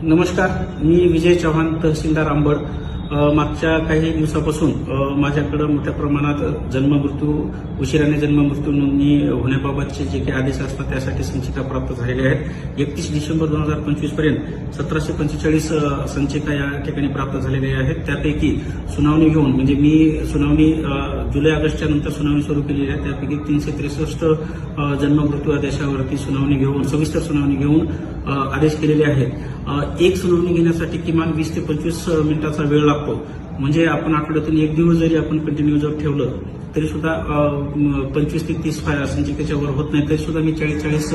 नमस्कार, मी विजय चव्हाण, तहसीलदार अंबड. मागच्या काही दिवसापासून माझ्याकडे मोठ्या प्रमाणात उशिराने जन्ममृत्यू नोंदणी होण्याबाबतचे जे काही आदेश असतात त्यासाठी संचिका प्राप्त झालेल्या आहेत. 31 डिसेंबर 2025 पर्यंत 1745 संचिका या ठिकाणी प्राप्त झालेल्या आहेत. त्यापैकी सुनावणी घेऊन म्हणजे मी सुनावणी जुलै ऑगस्टच्या नंतर सुनावणी सुरू केलेली आहे. त्यापैकी 363 जन्ममृत्यू आदेशावरती सविस्तर सुनावणी घेऊन आदेश केलेले आहेत. एक सुनावणी घेण्यासाठी किमान 20 ते 25 मिनिटाचा वेळ लागतो. म्हणजे आपण आठवड्यातून एक दिवस जरी आपण कंटिन्यू जर ठेवलं तरी सुद्धा 25 ते 30 संचिकेच्या वर होत नाही. तरी सुद्धा मी 40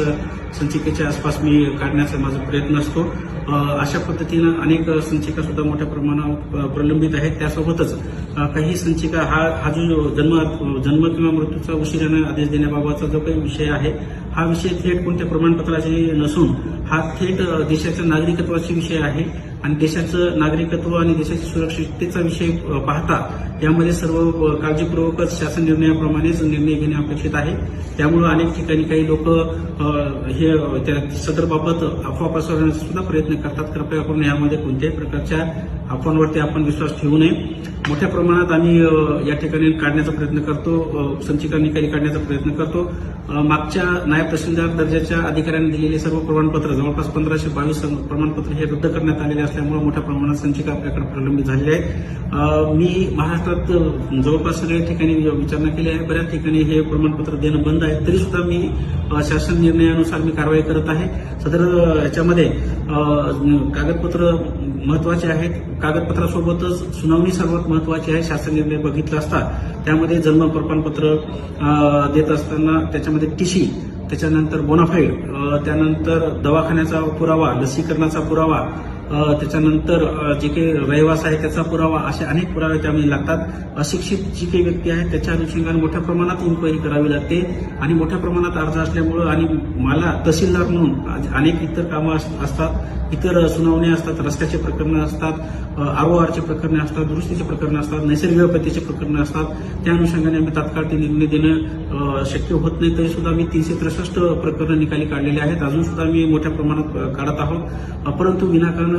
संचिकेच्या आसपास मी काढण्याचा माझा प्रयत्न असतो. अशा पद्धतीनं अनेक संचिका सुद्धा मोठ्या प्रमाणावर प्रलंबित आहेत. त्यासोबतच काही संचिका हा जो जन्म किंवा मृत्यूचा उशिराने आदेश देण्याबाबतचा जो काही विषय आहे हा विषय थेट कोणत्या प्रमाणपत्राचे नसून हा थेट देशाच्या नागरिकत्वाचा विषय आहे आणि देशाचं नागरिकत्व आणि देशाची सुरक्षिततेचा विषय पाहता यामध्ये सर्व काळजीपूर्वकच शासन निर्णयाप्रमाणेच निर्णय घेणे अपेक्षित आहे. त्यामुळे अनेक ठिकाणी काही लोक हे त्या सदरबाबत अफवा पसरवण्याचा सुद्धा प्रयत्न करतात. कृपया करून यामध्ये कोणत्याही प्रकारच्या अफवांवरती आपण विश्वास ठेवू नये. मोठ्या प्रमाणात आम्ही या ठिकाणी काढण्याचा प्रयत्न करतो, संचिका निकाली काढण्याचा प्रयत्न करतो. मागच्या नायब तहसीलदार दर्जाच्या अधिकाऱ्यांनी दिलेले सर्व प्रमाणपत्र जवळपास 1522 प्रमाणपत्र हे रद्द करण्यात आलेले असल्यामुळे मोठ्या प्रमाणात संचिका आपल्याकडे प्रलंबित झालेल्या आहेत. मी महाराष्ट्रात जवळपास सगळ्या ठिकाणी विचारणा केली आहे. बऱ्याच ठिकाणी हे प्रमाणपत्र देणं बंद आहे. तरी सुद्धा मी शासन निर्णयानुसार मी कारवाई करत आहे. सदर याच्यामध्ये कागदपत्र महत्वाचे आहेत. कागदपत्रासोबतच सुनावणी सर्वात महत्वाची आहे. शासन निर्णय बघितला असता त्यामध्ये जन्म प्रमाणपत्र देत असताना त्याच्यामध्ये टीसी, त्याच्यानंतर बोनाफाईड, त्यानंतर दवाखान्याचा पुरावा, लसीकरणाचा पुरावा, त्याच्यानंतर जे काही रहिवास आहे त्याचा पुरावा, असे अनेक पुरावे त्यामध्ये लागतात. अशिक्षित जी काही व्यक्ती आहे त्याच्या अनुषंगाने मोठ्या प्रमाणात इन्क्वायरी करावी लागते आणि मोठ्या प्रमाणात अर्ज असल्यामुळं आणि मला तहसीलदार म्हणून अनेक इतर कामं असतात, इतर सुनावणी असतात, रस्त्याचे प्रकरणं असतात, आरओआरचे प्रकरणे असतात, दुरुस्तीचे प्रकरणं असतात, नैसर्गिक आपत्तीचे प्रकरणं असतात. त्या अनुषंगाने आम्ही तात्काळ ते निर्णय देणं शक्य होत नाही. तरी सुद्धा मी 363 प्रकरणं निकाली काढलेले आहेत. अजून सुद्धा मी मोठ्या प्रमाणात काढत आहोत. परंतु विनाकारण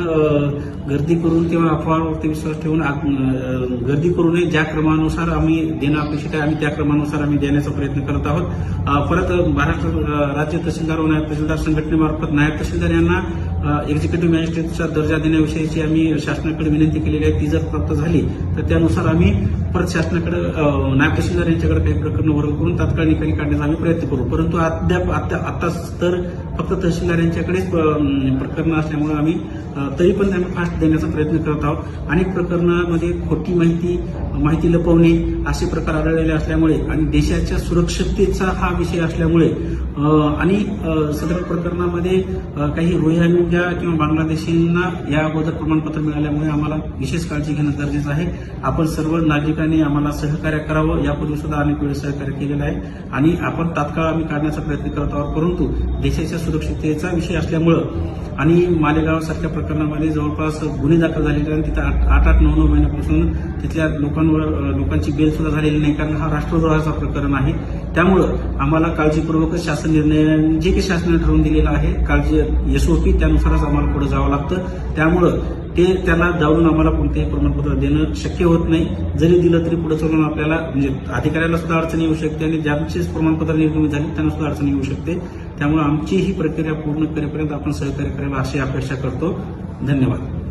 गर्दी करून किंवा अफवावरती विश्वास ठेवून गर्दी करू नये. ज्या क्रमानुसार आम्ही देणं अपेक्षित आहे आम्ही त्या क्रमानुसार आम्ही देण्याचा प्रयत्न करत आहोत. परत महाराष्ट्र राज्य तहसीलदार व नायब तहसीलदार संघटनेमार्फत नायब तहसीलदार यांना एक्झिक्युटिव्ह मॅजिस्ट्रेटचा दर्जा देण्याविषयीची आम्ही शासनाकडे विनंती केलेली आहे. ती जर प्राप्त झाली तर त्यानुसार आम्ही परत शासनाकडे नायब तहसीलदार यांच्याकडे काही प्रकरणं वर्ग करून तात्काळ निकाली काढण्याचा आम्ही प्रयत्न करू. परंतु आता तर फक्त तहसीलदार यांच्याकडेच प्रकरणं असल्यामुळे आम्ही तरी पण त्यांना फास्ट देण्याचा प्रयत्न करत आहोत. अनेक प्रकरणामध्ये खोटी माहिती लपवणे असे प्रकार आढळलेले असल्यामुळे आणि देशाच्या सुरक्षिततेचा हा विषय असल्यामुळे आणि सदर प्रकरणामध्ये काही रोहिंग्या किंवा बांगलादेशींना या अगोदर प्रमाणपत्र मिळाल्यामुळे आम्हाला विशेष काळजी घेणं गरजेचं आहे. आपण सर्व नागरिकांनी आम्हाला सहकार्य करावं. यापूर्वी सुद्धा अनेक वेळेस सहकार्य केलेलं आहे आणि आपण तात्काळ आम्ही काढण्याचा प्रयत्न करत आहोत. परंतु देशाच्या सुरक्षिततेचा विषय असल्यामुळं आणि मालेगाव सारख्या प्रकरणामध्ये जवळपास गुन्हे दाखल झालेले आणि तिथं 8-9 महिन्यापासून तिथल्या लोकांची बेल सुद्धा झालेली नाही, कारण हा राष्ट्रद्रोहाचा प्रकरण आहे. त्यामुळं आम्हाला काळजीपूर्वकच शासन निर्णय जे काही शासनाने ठरवून दिलेला आहे काळजी एसओपी त्यानुसारच आम्हाला पुढे जावं लागतं. त्यामुळं त्याला जाऊन आम्हाला कोणतेही प्रमाणपत्र देणं शक्य होत नाही. जरी दिलं तरी पुढे चालून आपल्याला म्हणजे अधिकाऱ्याला सुद्धा अडचण येऊ शकते आणि ज्यांचीच प्रमाणपत्र निर्गमित झाली त्यांना सुद्धा अडचण येऊ शकते. त्यामुळे आमची ही प्रक्रिया पूर्ण करेपर्यंत आपण सहकार्य करायला अशी अपेक्षा करतो. धन्यवाद.